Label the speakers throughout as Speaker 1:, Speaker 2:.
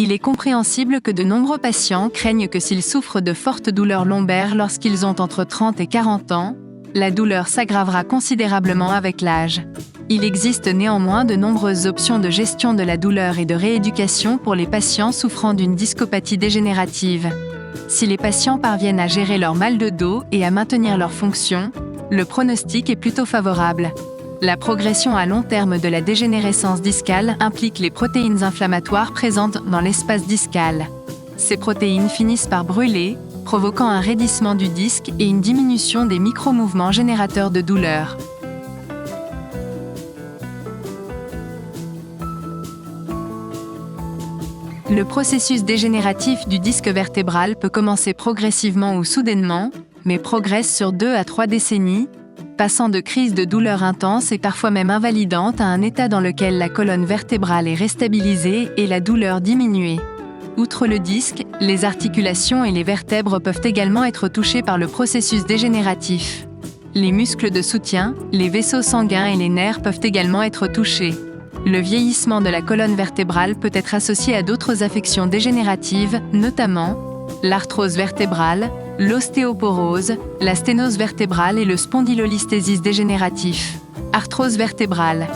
Speaker 1: Il est compréhensible que de nombreux patients craignent que s'ils souffrent de fortes douleurs lombaires lorsqu'ils ont entre 30 et 40 ans, la douleur s'aggravera considérablement avec l'âge. Il existe néanmoins de nombreuses options de gestion de la douleur et de rééducation pour les patients souffrant d'une discopathie dégénérative. Si les patients parviennent à gérer leur mal de dos et à maintenir leur fonction, le pronostic est plutôt favorable. La progression à long terme de la dégénérescence discale implique les protéines inflammatoires présentes dans l'espace discal. Ces protéines finissent par brûler, provoquant un raidissement du disque et une diminution des micro-mouvements générateurs de douleur. Le processus dégénératif du disque vertébral peut commencer progressivement ou soudainement, mais progresse sur 2 à 3 décennies, passant de crises de douleur intenses et parfois même invalidantes à un état dans lequel la colonne vertébrale est restabilisée et la douleur diminuée. Outre le disque, les articulations et les vertèbres peuvent également être touchées par le processus dégénératif. Les muscles de soutien, les vaisseaux sanguins et les nerfs peuvent également être touchés. Le vieillissement de la colonne vertébrale peut être associé à d'autres affections dégénératives, notamment l'arthrose vertébrale, l'ostéoporose, la sténose vertébrale et le spondylolisthésis dégénératif. Arthrose vertébrale.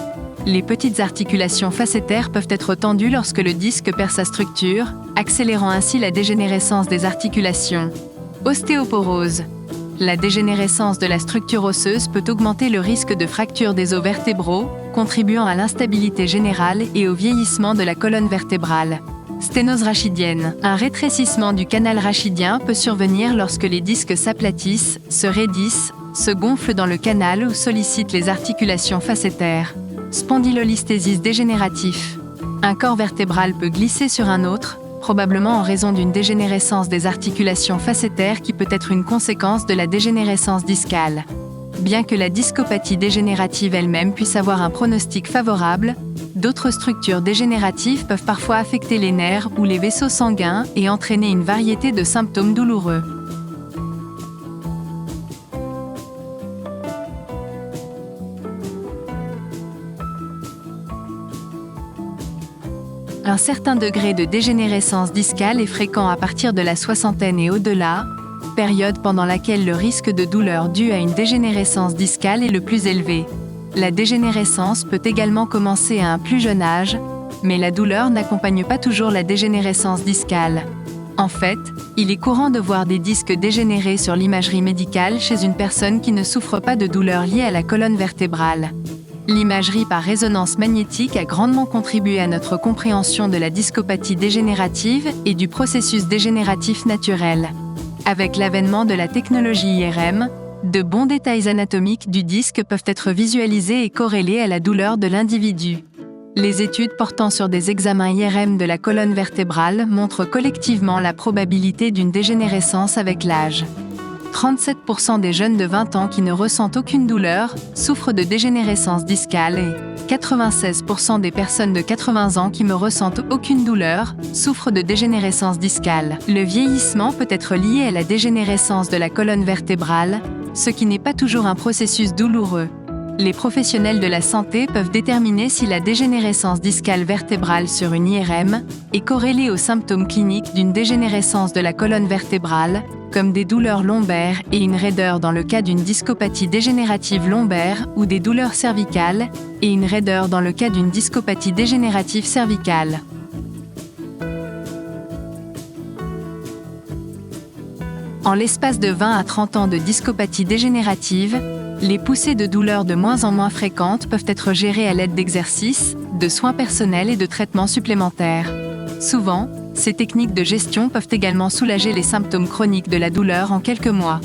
Speaker 1: Les petites articulations facétaires peuvent être tendues lorsque le disque perd sa structure, accélérant ainsi la dégénérescence des articulations. Ostéoporose. La dégénérescence de la structure osseuse peut augmenter le risque de fracture des os vertébraux, contribuant à l'instabilité générale et au vieillissement de la colonne vertébrale. Sténose rachidienne. Un rétrécissement du canal rachidien peut survenir lorsque les disques s'aplatissent, se raidissent, se gonflent dans le canal ou sollicitent les articulations facétaires. Spondylolisthésis dégénératif. Un corps vertébral peut glisser sur un autre, probablement en raison d'une dégénérescence des articulations facétaires qui peut être une conséquence de la dégénérescence discale. Bien que la discopathie dégénérative elle-même puisse avoir un pronostic favorable, d'autres structures dégénératives peuvent parfois affecter les nerfs ou les vaisseaux sanguins et entraîner une variété de symptômes douloureux. Un certain degré de dégénérescence discale est fréquent à partir de la soixantaine et au-delà, période pendant laquelle le risque de douleur due à une dégénérescence discale est le plus élevé. La dégénérescence peut également commencer à un plus jeune âge, mais la douleur n'accompagne pas toujours la dégénérescence discale. En fait, il est courant de voir des disques dégénérés sur l'imagerie médicale chez une personne qui ne souffre pas de douleur liée à la colonne vertébrale. L'imagerie par résonance magnétique a grandement contribué à notre compréhension de la discopathie dégénérative et du processus dégénératif naturel. Avec l'avènement de la technologie IRM, de bons détails anatomiques du disque peuvent être visualisés et corrélés à la douleur de l'individu. Les études portant sur des examens IRM de la colonne vertébrale montrent collectivement la probabilité d'une dégénérescence avec l'âge. 37% des jeunes de 20 ans qui ne ressentent aucune douleur souffrent de dégénérescence discale et 96% des personnes de 80 ans qui ne ressentent aucune douleur souffrent de dégénérescence discale. Le vieillissement peut être lié à la dégénérescence de la colonne vertébrale, ce qui n'est pas toujours un processus douloureux. Les professionnels de la santé peuvent déterminer si la dégénérescence discale vertébrale sur une IRM est corrélée aux symptômes cliniques d'une dégénérescence de la colonne vertébrale, comme des douleurs lombaires et une raideur dans le cas d'une discopathie dégénérative lombaire ou des douleurs cervicales et une raideur dans le cas d'une discopathie dégénérative cervicale. En l'espace de 20 à 30 ans de discopathie dégénérative, les poussées de douleur de moins en moins fréquentes peuvent être gérées à l'aide d'exercices, de soins personnels et de traitements supplémentaires. Souvent, ces techniques de gestion peuvent également soulager les symptômes chroniques de la douleur en quelques mois.